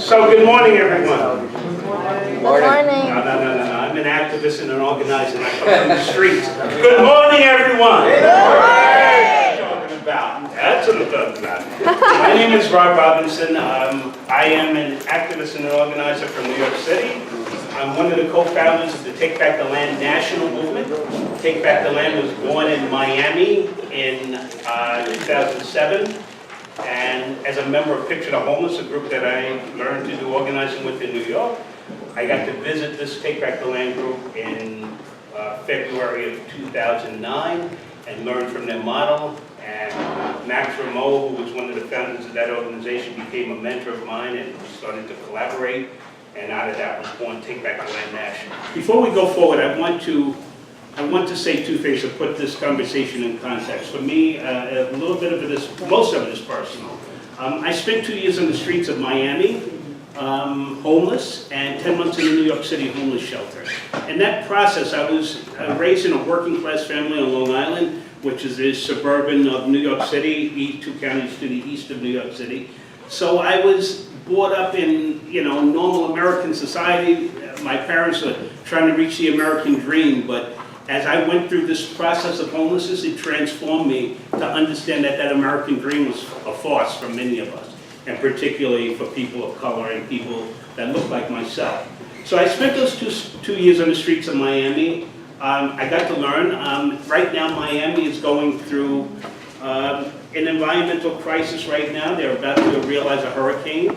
So good morning, everyone. Good morning. No. I'm an activist and an organizer. I come from the streets. Good morning, everyone. Good morning. That's what I'm talking about. My name is Rob Robinson. I am an activist and an organizer from New York City. I'm one of the co-founders of the Take Back the Land national movement. Take Back the Land was born in Miami in 2007. And as a member of Picture the Homeless, a group that I learned to do organizing with in New York, I got to visit this Take Back the Land group in February of 2009 and learn from their model. And Max Rameau, who was one of the founders of that organization, became a mentor of mine, and we started to collaborate. And out of that was born Take Back the Land National. Before we go forward, I want to say two things to put this conversation in context. For me, a little bit of it is, most of it is personal. I spent 2 years on the streets of Miami, homeless, and 10 months in a New York City homeless shelter. In that process, I was raised in a working class family on Long Island, which is a suburban of New York City, 2 counties to the east of New York City. So I was brought up in, normal American society. My parents were trying to reach the American dream, but as I went through this process of homelessness, it transformed me to understand that that American dream was a farce for many of us, and particularly for people of color and people that look like myself. So I spent those two years on the streets of Miami. I got to learn. Right now, Miami is going through an environmental crisis right now. They're about to realize a hurricane.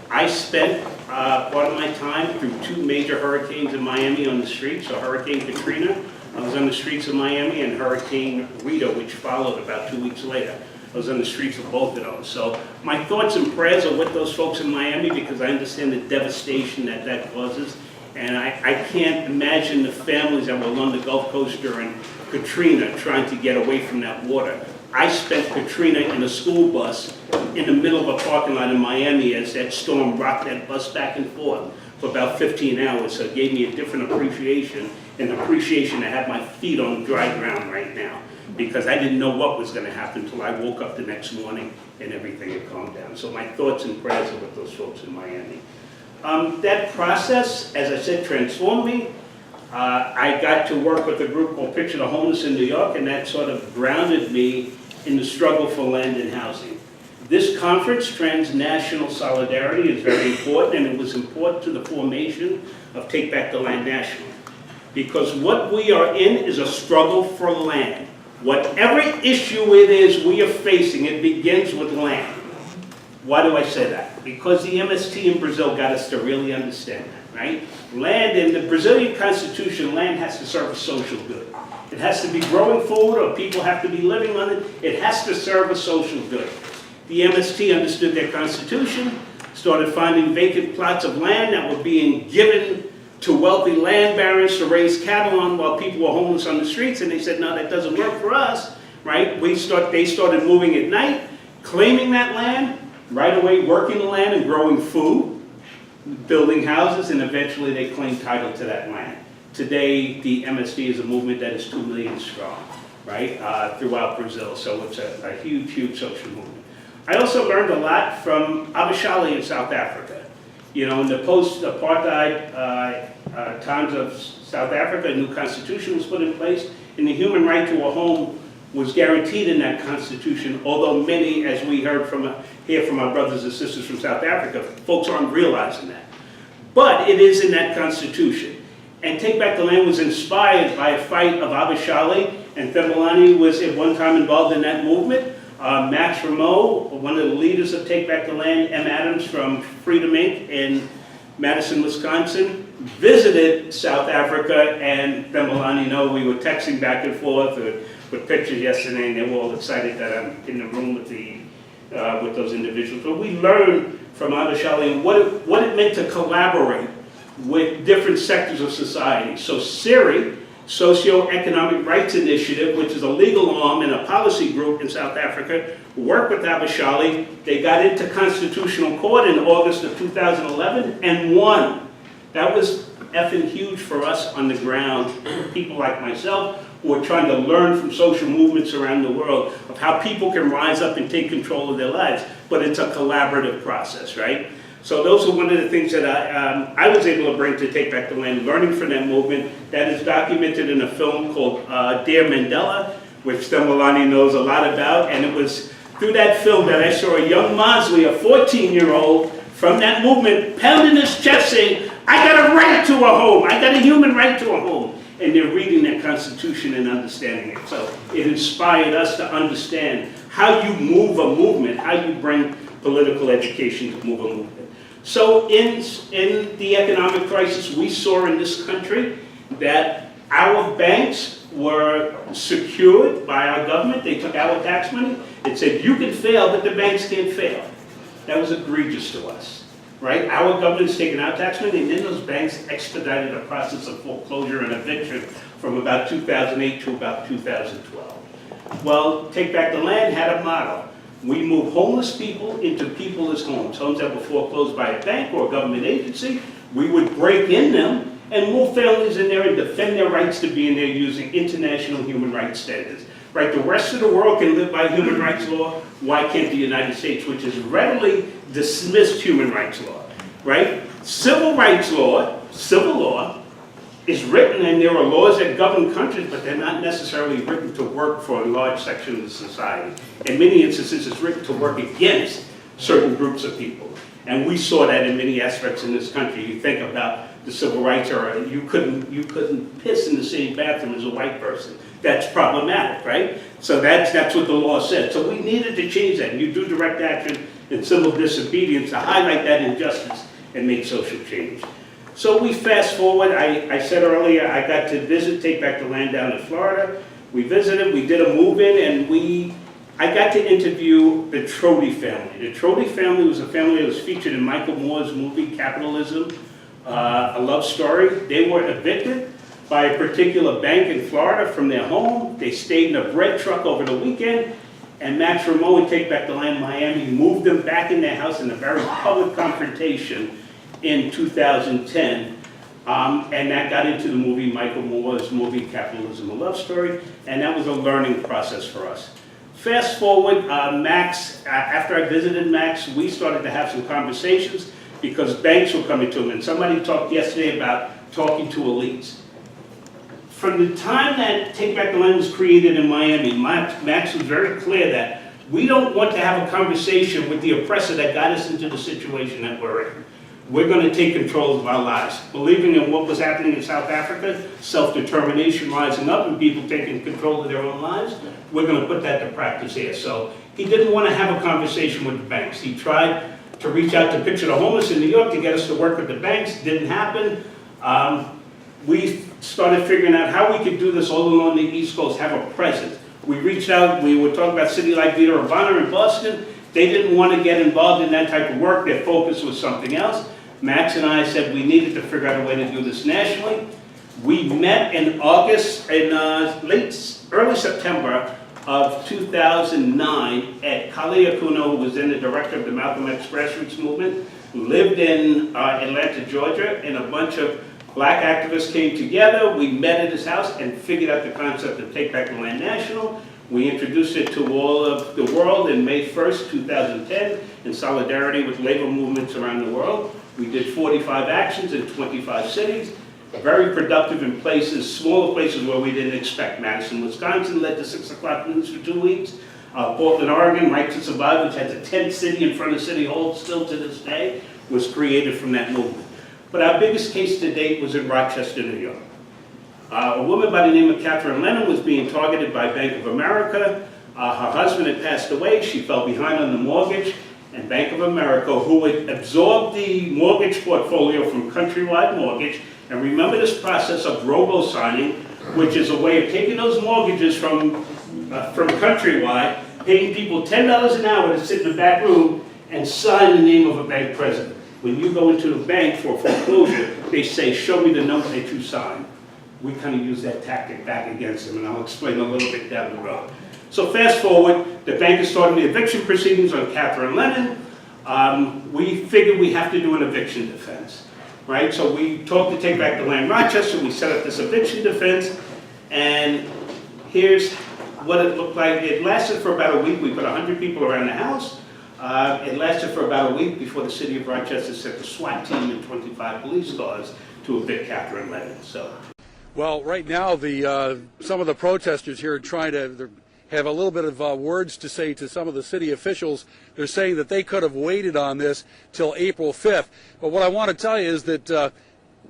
I spent part of my time through 2 major hurricanes in Miami on the streets. So Hurricane Katrina, I was on the streets of Miami, and Hurricane Rita, which followed about 2 weeks later. I was on the streets of both of those. So my thoughts and prayers are with those folks in Miami, because I understand the devastation that that causes. And I can't imagine the families that were along the Gulf Coast during Katrina trying to get away from that water. I spent Katrina in a school bus in the middle of a parking lot in Miami as that storm rocked that bus back and forth for about 15 hours. So it gave me a different appreciation, an appreciation to have my feet on dry ground right now, because I didn't know what was going to happen until I woke up the next morning and everything had calmed down. So my thoughts and prayers are with those folks in Miami. That process, as I said, transformed me. I got to work with a group called Picture the Homeless in New York, and that sort of grounded me in the struggle for land and housing. This conference, Transnational Solidarity, is very important, and it was important to the formation of Take Back the Land National. Because what we are in is a struggle for land. Whatever issue it is we are facing, it begins with land. Why do I say that? Because the MST in Brazil got us to really understand that, right? Land, in the Brazilian Constitution, land has to serve a social good. It has to be growing food, or people have to be living on it. It has to serve a social good. The MST understood their constitution, started finding vacant plots of land that were being given to wealthy land barons to raise cattle on while people were homeless on the streets, and they said, no, that doesn't work for us, right? They started moving at night, claiming that land, right away working the land and growing food, building houses, and eventually they claimed title to that land. Today, the MST is a movement that is 2 million strong, right, throughout Brazil. So it's a huge, huge social movement. I also learned a lot from Abishali in South Africa. In the post-apartheid times of South Africa, a new constitution was put in place, and the human right to a home was guaranteed in that constitution, although many, as we heard hear from our brothers and sisters from South Africa, folks aren't realizing that. But it is in that constitution. And Take Back the Land was inspired by a fight of Abishali, and Thembelani was at one time involved in that movement. Max Rameau, one of the leaders of Take Back the Land, M. Adams from Freedom Inc. in Madison, Wisconsin, visited South Africa, and Thembelani, we were texting back and forth with pictures yesterday, and they were all excited that I'm in the room with those individuals. But we learned from Abishali what it meant to collaborate with different sectors of society. So NESRI, Socio-Economic Rights Initiative, which is a legal arm and a policy group in South Africa, worked with Abishali. They got into constitutional court in August of 2011 and won. That was effing huge for us on the ground, people like myself who are trying to learn from social movements around the world of how people can rise up and take control of their lives. But it's a collaborative process, right? So those are one of the things that I was able to bring to Take Back the Land, learning from that movement. That is documented in a film called Dear Mandela, which Stemolani knows a lot about. And it was through that film that I saw a young Mosley, a 14-year-old, from that movement, pounding his chest saying, I got a right to a home, I got a human right to a home. And they're reading their Constitution and understanding it. So it inspired us to understand how you move a movement, how you bring political education to move a movement. So in the economic crisis, we saw in this country that our banks were secured by our government. They took our tax money. It said, you can fail, but the banks can't fail. That was egregious to us, right? Our government's taken our tax money, and then those banks expedited the process of foreclosure and eviction from about 2008 to about 2012. Well, Take Back the Land had a motto. We move homeless people into people's homes. Homes that were foreclosed by a bank or a government agency. We would break in them and move families in there and defend their rights to be in there using international human rights standards. Right, the rest of the world can live by human rights law. Why can't the United States, which has readily dismissed human rights law, right? Civil rights law, civil law, is written, and there are laws that govern countries, but they're not necessarily written to work for a large section of the society. In many instances, it's written to work against certain groups of people. And we saw that in many aspects in this country. You think about the civil rights era, you couldn't piss in the same bathroom as a white person. That's problematic, right? So that's what the law said. So we needed to change that. And you do direct action and civil disobedience to highlight that injustice and make social change. So we fast forward. I said earlier, I got to visit Take Back the Land down in Florida. We visited, we did a move-in, and I got to interview the Trody family. The Trody family was a family that was featured in Michael Moore's movie, Capitalism, A Love Story. They were evicted by a particular bank in Florida from their home. They stayed in a bread truck over the weekend, and Max Ramo and Take Back the Land Miami moved them back in their house in a very public confrontation in 2010. And that got into the movie, Michael Moore's movie, Capitalism, A Love Story, and that was a learning process for us. Fast forward, Max, after I visited Max, we started to have some conversations because banks were coming to him, and somebody talked yesterday about talking to elites. From the time that Take Back the Land was created in Miami, Max was very clear that we don't want to have a conversation with the oppressor that got us into the situation that we're in. We're going to take control of our lives. Believing in what was happening in South Africa, self-determination rising up and people taking control of their own lives, we're going to put that to practice here. So he didn't want to have a conversation with the banks. He tried to reach out to Picture the Homeless in New York to get us to work with the banks. Didn't happen. We started figuring out how we could do this all along the East Coast, have a presence. We reached out, we were talking about a city like Vita Urbana in Boston. They didn't want to get involved in that type of work. Their focus was something else. Max and I said we needed to figure out a way to do this nationally. We met in August, in early September of 2009 at Kali Akuno, who was then the director of the Malcolm X grassroots movement, lived in Atlanta, Georgia, and a bunch of black activists came together. We met at his house and figured out the concept of Take Back the Land National. We introduced it to all of the world in May 1st, 2010, in solidarity with labor movements around the world. We did 45 actions in 25 cities, very productive in places, smaller places where we didn't expect. Madison, Wisconsin led to 6 o'clock news for 2 weeks. Portland, Oregon, Right to Survive, which has a tent city in front of City Hall still to this day, was created from that movement. But our biggest case to date was in Rochester, New York. A woman by the name of Catherine Lennon was being targeted by Bank of America. Her husband had passed away. She fell behind on the mortgage. And Bank of America, who had absorbed the mortgage portfolio from Countrywide Mortgage, and remember this process of robo-signing, which is a way of taking those mortgages from Countrywide, paying people $10 an hour to sit in the back room and sign the name of a bank president. When you go into the bank for foreclosure, they say, show me the number that you signed. We kind of use that tactic back against them, and I'll explain a little bit down the road. So fast forward, the bank is starting the eviction proceedings on Catherine Lennon. We figured we have to do an eviction defense, right? So we talked to Take Back the Land Rochester, we set up this eviction defense, and here's what it looked like. It lasted for about a week. We put 100 people around the house. It lasted for about a week before the city of Rochester sent a SWAT team and 25 police cars to evict Catherine Lennon. So, well, right now some of the protesters here are trying to have a little bit of words to say to some of the city officials. They're saying that they could have waited on this till April 5th. But what I want to tell you is that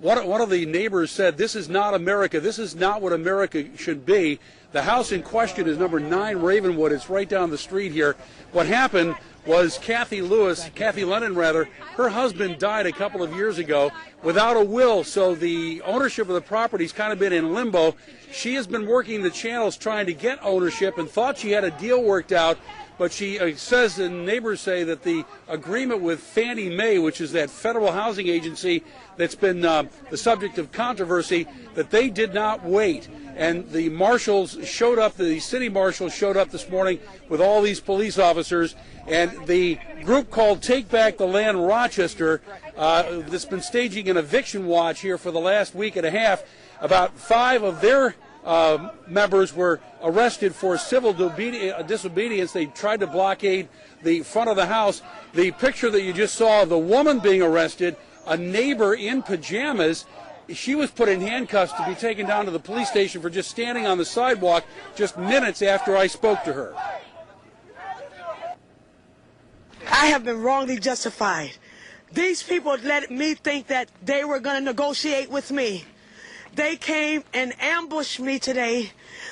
one of the neighbors said, "This is not America. This is not what America should be." The house in question is number 9 Ravenwood. It's right down the street here. What happened was Kathy Lennon, her husband died a couple of years ago without a will, so the ownership of the property's kind of been in limbo. She has been working the channels trying to get ownership and thought she had a deal worked out, but she says, and neighbors say, that the agreement with Fannie Mae, which is that federal housing agency that's been the subject of controversy, that they did not wait. And the marshals showed up, the city marshals showed up this morning with all these police officers, and the group called Take Back the Land Rochester that's been staging an eviction watch here for the last week and a half. About 5 of their members were arrested for civil disobedience. They tried to blockade the front of the house. The picture that you just saw of the woman being arrested, a neighbor in pajamas, she was put in handcuffs to be taken down to the police station for just standing on the sidewalk just minutes after I spoke to her. I have been wrongly justified. These people let me think that they were going to negotiate with me. They came and ambushed me today.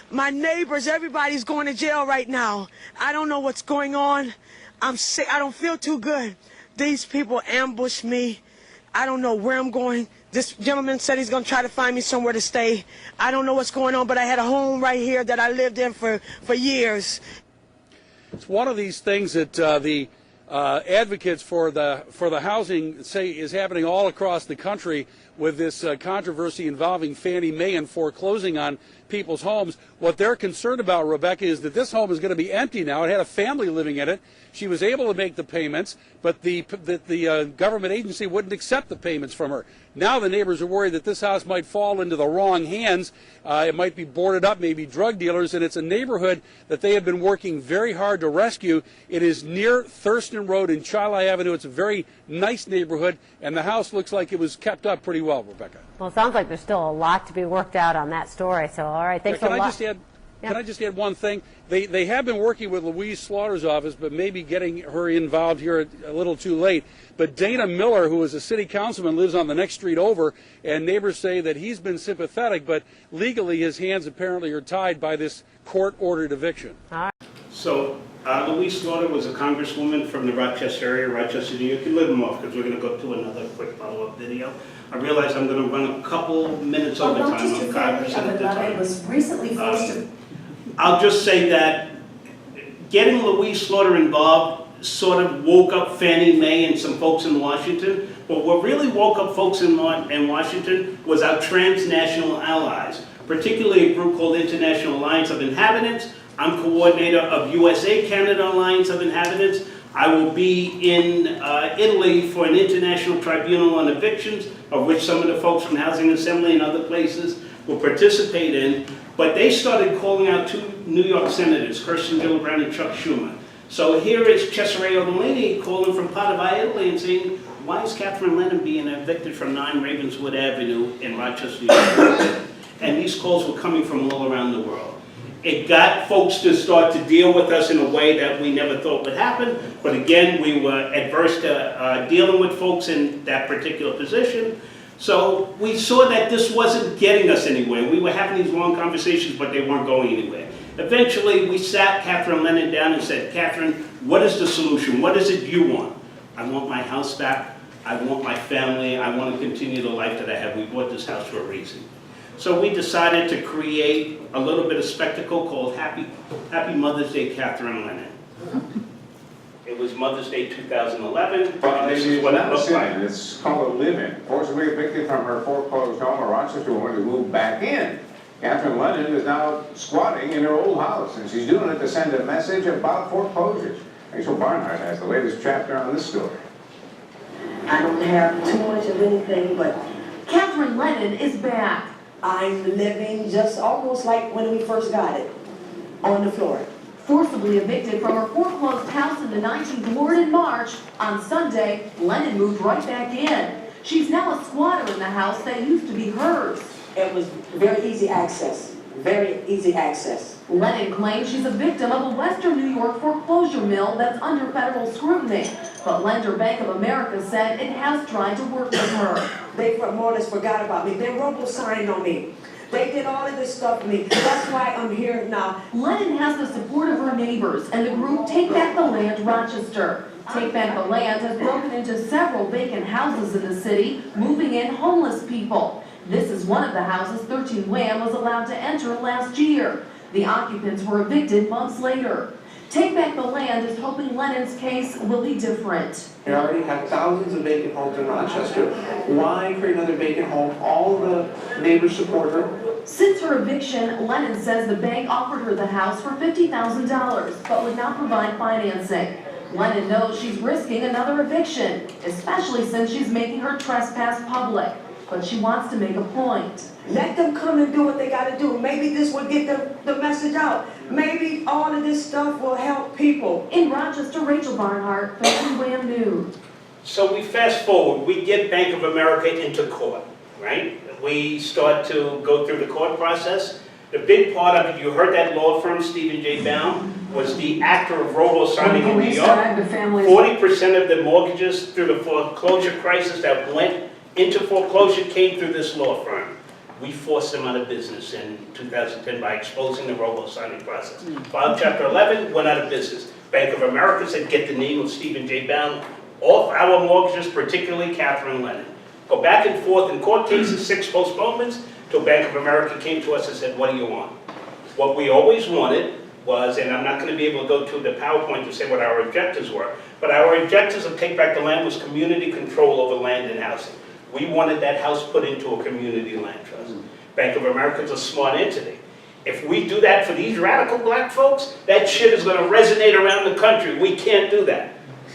My neighbors, everybody's going to jail right now. I don't know what's going on. I'm sick. I don't feel too good. These people ambushed me. I don't know where I'm going. This gentleman said he's going to try to find me somewhere to stay. I don't know what's going on, but I had a home right here that I lived in for years. It's one of these things that the advocates for the housing say is happening all across the country with this controversy involving Fannie Mae and foreclosing on people's homes. What they're concerned about, Rebecca, is that this home is going to be empty now. It had a family living in it. She was able to make the payments, but the government agency wouldn't accept the payments from her. Now the neighbors are worried that this house might fall into the wrong hands. It might be boarded up, maybe drug dealers, and it's a neighborhood that they have been working very hard to rescue. It is near Thurston Road and Chili Avenue. It's a very nice neighborhood, and the house looks like it was kept up pretty well, Rebecca. Well, it sounds like there's still a lot to be worked out on that story. So, all right, thanks a lot. Can I just add one thing? They have been working with Louise Slaughter's office, but maybe getting her involved here a little too late. But Dana Miller, who is a city councilman, lives on the next street over, and neighbors say that he's been sympathetic, but legally his hands apparently are tied by this court-ordered eviction. All right. So Louise Slaughter was a congresswoman from the Rochester area, Rochester, New York. You live them off because we're going to go to another quick follow-up video. I realize I'm going to run a couple minutes over time. I'm cognizant of the time. Was recently forced to... I'll just say that getting Louise Slaughter involved sort of woke up Fannie Mae and some folks in Washington. But what really woke up folks in Washington was our transnational allies, particularly a group called International Alliance of Inhabitants. I'm coordinator of USA-Canada Alliance of Inhabitants. I will be in Italy for an international tribunal on evictions, of which some of the folks from Housing Assembly and other places will participate in. But they started calling out 2 New York senators, Kirsten Gillibrand and Chuck Schumer. So here is Cesare Ottolini calling from Padova, Italy, and saying, why is Catherine Lennon being evicted from 9 Ravenswood Avenue in Rochester, New York? And these calls were coming from all around the world. It got folks to start to deal with us in a way that we never thought would happen. But again, we were adverse to dealing with folks in that particular position. So we saw that this wasn't getting us anywhere. We were having these long conversations, but they weren't going anywhere. Eventually, we sat Catherine Lennon down and said, Catherine, what is the solution? What is it you want? I want my house back. I want my family. I want to continue the life that I have. We bought this house for a reason. So we decided to create a little bit of spectacle called Happy Mother's Day, Catherine Lennon. It was Mother's Day 2011. This is what it looked like. It's called a live-in. Forcibly evicted from her foreclosed home, a Rochester woman who moved back in. Catherine Lennon is now squatting in her old house, and she's doing it to send a message about foreclosures. Rachel Barnhart has the latest chapter on this story. I don't have too much of anything, but Catherine Lennon is back. I'm living just almost like when we first got it, on the floor. Forcibly evicted from her foreclosed house in the 19th Ward in March, on Sunday, Lennon moved right back in. She's now a squatter in the house that used to be hers. It was very easy access, very easy access. Lennon claims she's a victim of a Western New York foreclosure mill that's under federal scrutiny. But lender Bank of America said it has tried to work with her. They more or less forgot about me. They robo-signed on me. They did all of this stuff to me. That's why I'm here now. Lennon has the support of her neighbors and the group Take Back the Land Rochester. Take Back the Land has broken into several vacant houses in the city, moving in homeless people. This is one of the houses 13 WHAM was allowed to enter last year. The occupants were evicted months later. Take Back the Land is hoping Lennon's case will be different. We already have thousands of vacant homes in Rochester. Why create another vacant home? All the neighbors support her. Since her eviction, Lennon says the bank offered her the house for $50,000, but would not provide financing. Lennon knows she's risking another eviction, especially since she's making her trespass public. But she wants to make a point. Let them come and do what they got to do. Maybe this will get the message out. Maybe all of this stuff will help people. In Rochester, Rachel Barnhart, 13 WHAM News. So we fast forward, we get Bank of America into court, right? We start to go through the court process. The big part of it, you heard that law firm, Stephen J. Baum, was the actor of robo-signing in New York. 40% of the mortgages through the foreclosure crisis that went into foreclosure came through this law firm. We forced them out of business in 2010 by exposing the robo-signing process. Filed Chapter 11, went out of business. Bank of America said, get the name of Stephen J. Baum off our mortgages, particularly Catherine Lennon. Go back and forth in court cases, 6 postponements, till Bank of America came to us and said, what do you want? What we always wanted was, and I'm not going to be able to go to the PowerPoint to say what our objectives were, but our objectives of Take Back the Land was community control over land and housing. We wanted that house put into a community land trust. Bank of America is a smart entity. If we do that for these radical black folks, that shit is going to resonate around the country. We can't do that.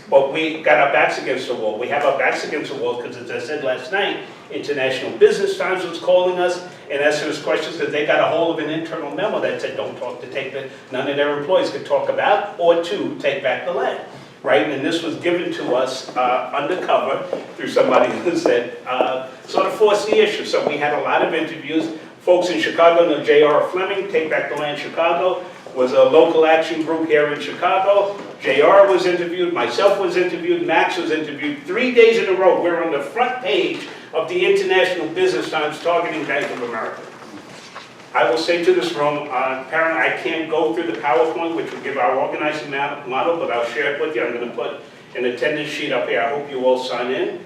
But we got our backs against the wall. We have our backs against the wall because, as I said last night, International Business Times was calling us and asking us questions because they got a hold of an internal memo that said don't talk to none of their employees could talk about or to take back the land. Right, and this was given to us undercover through somebody who said, sort of forced the issue. So we had a lot of interviews. Folks in Chicago know J.R. Fleming, Take Back the Land Chicago, was a local action group here in Chicago. J.R. was interviewed, myself was interviewed, Max was interviewed. 3 days in a row, we're on the front page of the International Business Times targeting Bank of America. I will say to this room, apparently I can't go through the PowerPoint, which will give our organizing model, but I'll share it with you. I'm going to put an attendance sheet up here. I hope you all sign in.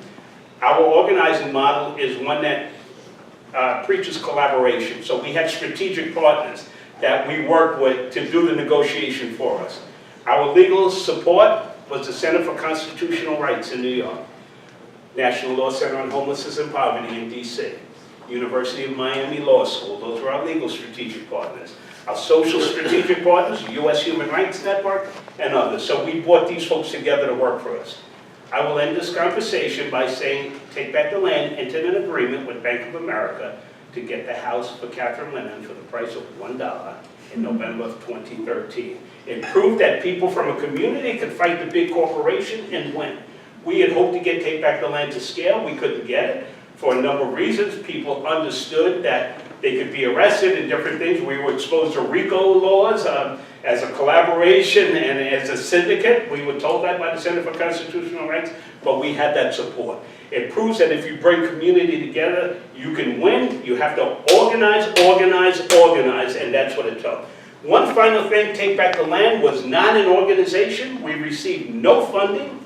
Our organizing model is one that preaches collaboration. So we have strategic partners that we work with to do the negotiation for us. Our legal support was the Center for Constitutional Rights in New York, National Law Center on Homelessness and Poverty in D.C., University of Miami Law School. Those are our legal strategic partners. Our social strategic partners, U.S. Human Rights Network, and others. So we brought these folks together to work for us. I will end this conversation by saying, Take Back the Land entered an agreement with Bank of America to get the house for Catherine Lennon for the price of $1 in November of 2013. It proved that people from a community could fight the big corporation and win. We had hoped to get Take Back the Land to scale. We couldn't get it. For a number of reasons, people understood that they could be arrested and different things. We were exposed to RICO laws as a collaboration and as a syndicate. We were told that by the Center for Constitutional Rights, but we had that support. It proves that if you bring community together, you can win. You have to organize, organize, organize, and that's what it took. One final thing, Take Back the Land was not an organization. We received no funding.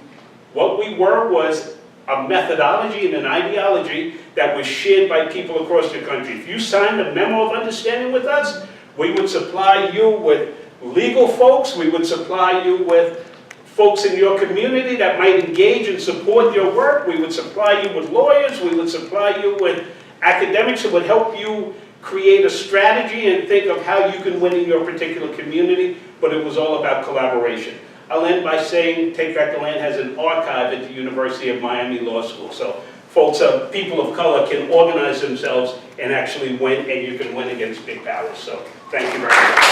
What we were was a methodology and an ideology that was shared by people across the country. If you signed a memo of understanding with us, we would supply you with legal folks, we would supply you with folks in your community that might engage and support your work, we would supply you with lawyers, we would supply you with academics who would help you create a strategy and think of how you can win in your particular community, but it was all about collaboration. I'll end by saying Take Back the Land has an archive at the University of Miami Law School. So folks, people of color can organize themselves and actually win, and you can win against big powers. So thank you very much.